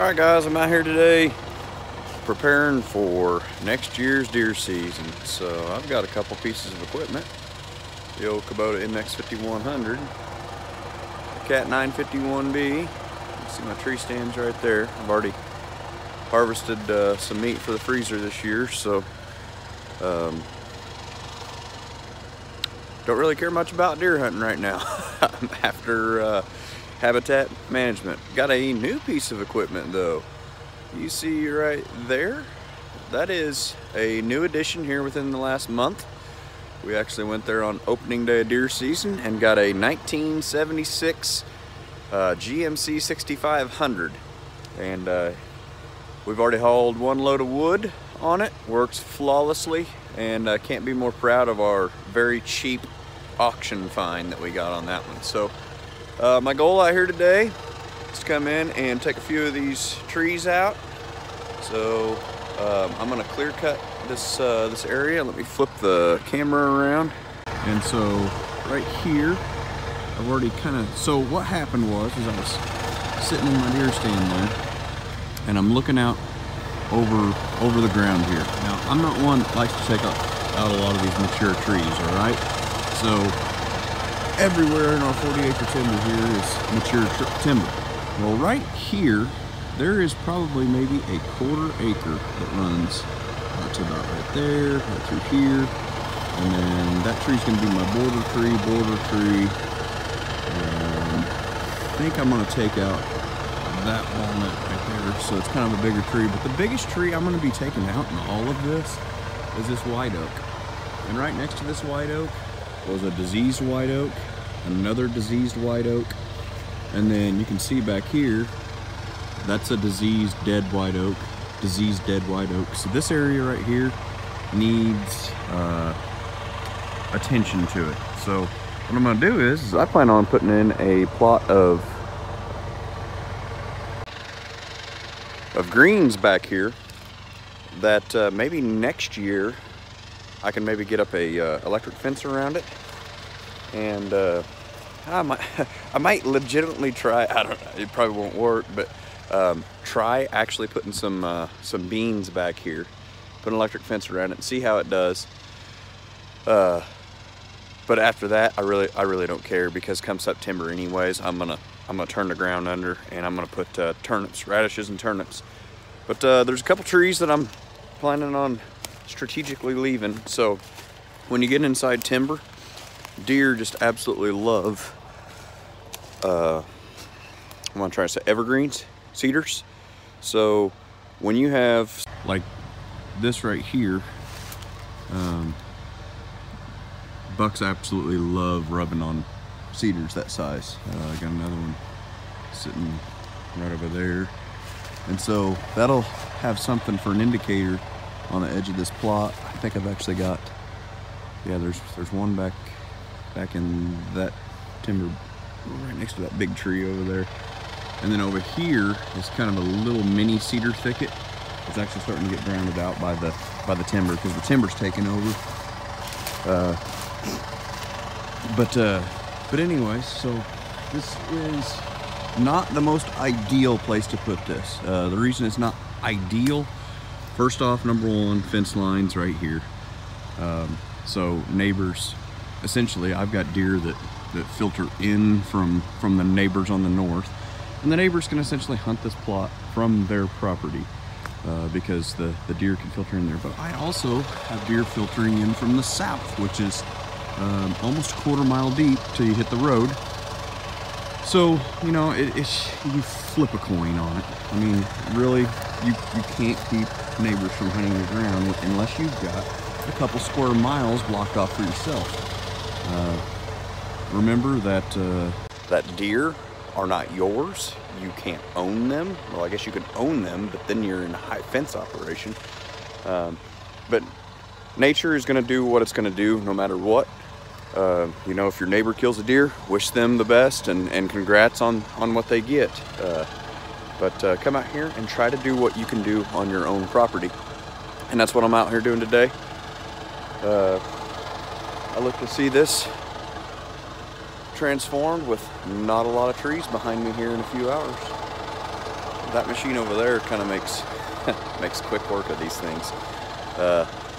Alright guys, I'm out here today preparing for next year's deer season. So I've got a couple pieces of equipment. The old Kubota MX 5100, Cat 951B. You can see my tree stands right there. I've already harvested some meat for the freezer this year, so don't really care much about deer hunting right now. After habitat management. Got a new piece of equipment though. You see right there, that is a new addition here within the last month. We actually went there on opening day of deer season and got a 1976 GMC 6500, and we've already hauled one load of wood on it. Works flawlessly, and can't be more proud of our very cheap auction find that we got on that one. So my goal out here today is to come in and take a few of these trees out. So I'm gonna clear cut this this area. Let me flip the camera around. And so right here, I've already so what happened was I was sitting in my deer stand there, and I'm looking out over the ground here. Now, I'm not one that likes to take out a lot of these mature trees, all right? So everywhere in our 40-acre timber here is mature timber. Well, right here, there is probably maybe a quarter acre that runs to about right there, right through here, and then that tree's gonna be my border tree. I think I'm gonna take out that walnut right there, so it's kind of a bigger tree. But the biggest tree I'm gonna be taking out in all of this is this white oak. And right next to this white oak was a diseased white oak, another diseased white oak, and then you can see back here, that's a diseased dead white oak, diseased dead white oak. So this area right here needs attention to it. So what I'm gonna do is I plan on putting in a plot of greens back here that maybe next year I can maybe get up a electric fence around it, and I might legitimately try, I don't know, it probably won't work, but try actually putting some beans back here, put an electric fence around it and see how it does. But after that, I really don't care, because come September anyways, I'm gonna turn the ground under, and I'm gonna put turnips, radishes and turnips. But there's a couple trees that I'm planning on strategically leaving. So when you get inside timber, deer just absolutely love I'm gonna try to say evergreens, cedars. So when you have like this right here, bucks absolutely love rubbing on cedars that size. I got another one sitting right over there, and so that'll have something for an indicator on the edge of this plot. I think I've actually got, yeah, there's one back in that timber right next to that big tree over there. And then over here is kind of a little mini cedar thicket. It's actually starting to get drowned out by the timber, because the timber's taking over. But anyways, so this is not the most ideal place to put this. The reason it's not ideal, first off, number one, fence lines right here. So neighbors, essentially, I've got deer that filter in from the neighbors on the north, and the neighbors can essentially hunt this plot from their property, because the deer can filter in there. But I also have deer filtering in from the south, which is almost a quarter-mile deep till you hit the road. So, you know, you flip a coin on it. I mean, really, you can't keep neighbors from hunting the ground unless you've got a couple square miles blocked off for yourself. Remember that deer are not yours. You can't own them. Well, I guess you can own them, but then you're in a high fence operation. But nature is going to do what it's going to do no matter what. You know, if your neighbor kills a deer, wish them the best, and congrats on what they get. But come out here and try to do what you can do on your own property. And that's what I'm out here doing today. I look to see this transformed with not a lot of trees behind me here in a few hours. that machine over there kind of makes makes quick work of these things.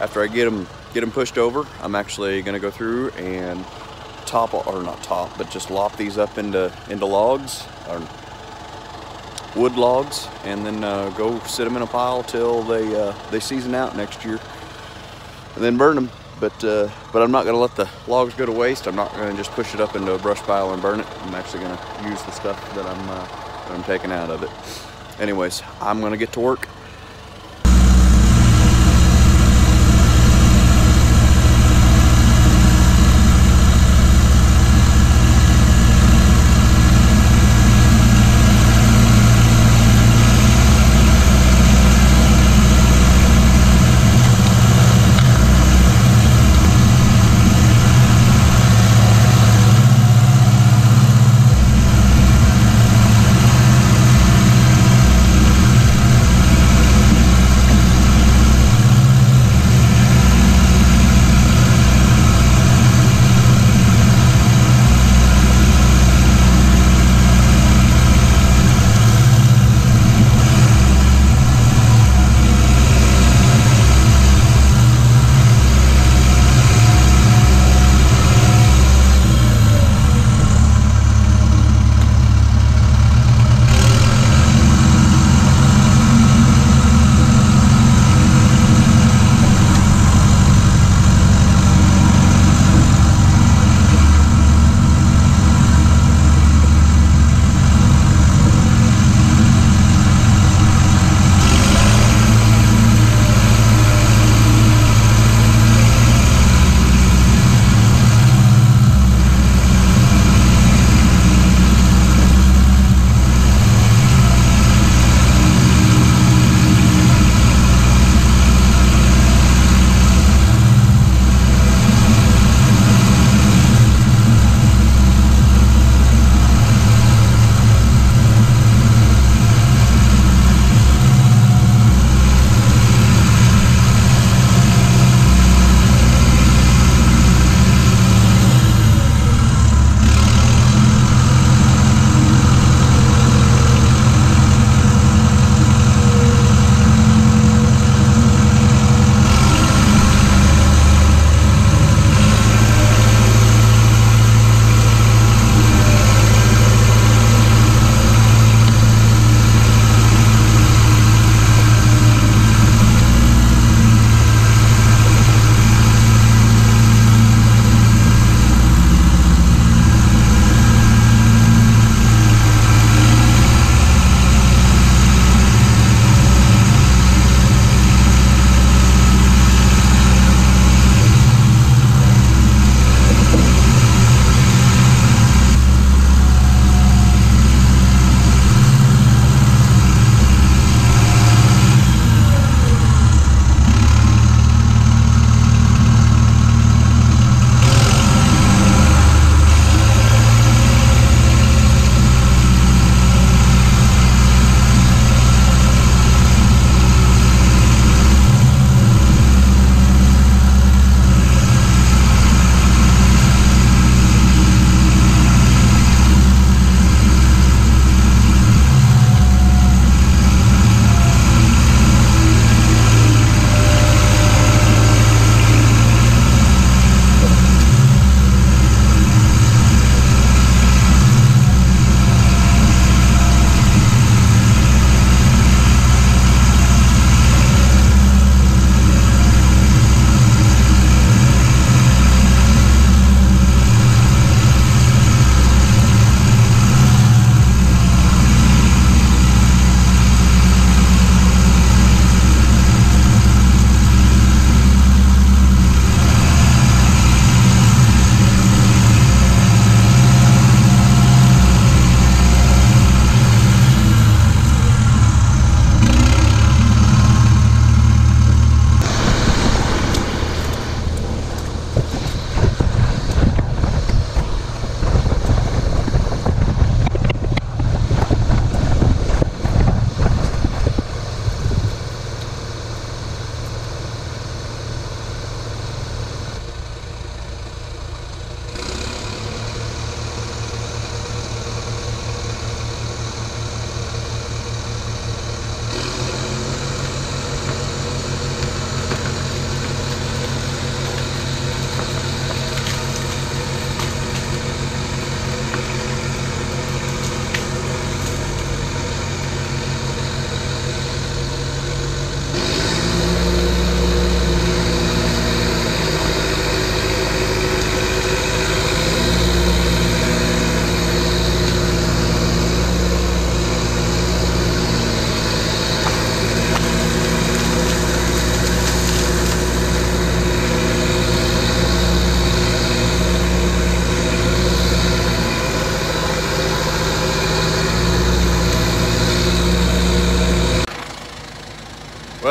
After I get them pushed over, I'm actually going to go through and just lop these up into logs, or wood logs, and then go sit them in a pile till they season out next year, and then burn them. But I'm not going to let the logs go to waste. I'm not going to just push it up into a brush pile and burn it. I'm actually going to use the stuff that I'm taking out of it. Anyways, I'm going to get to work.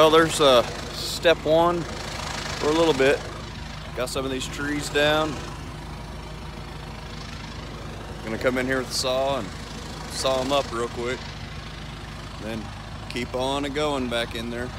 Well, there's step one for a little bit. Got some of these trees down. Gonna come in here with the saw and saw them up real quick. Then keep on and going back in there.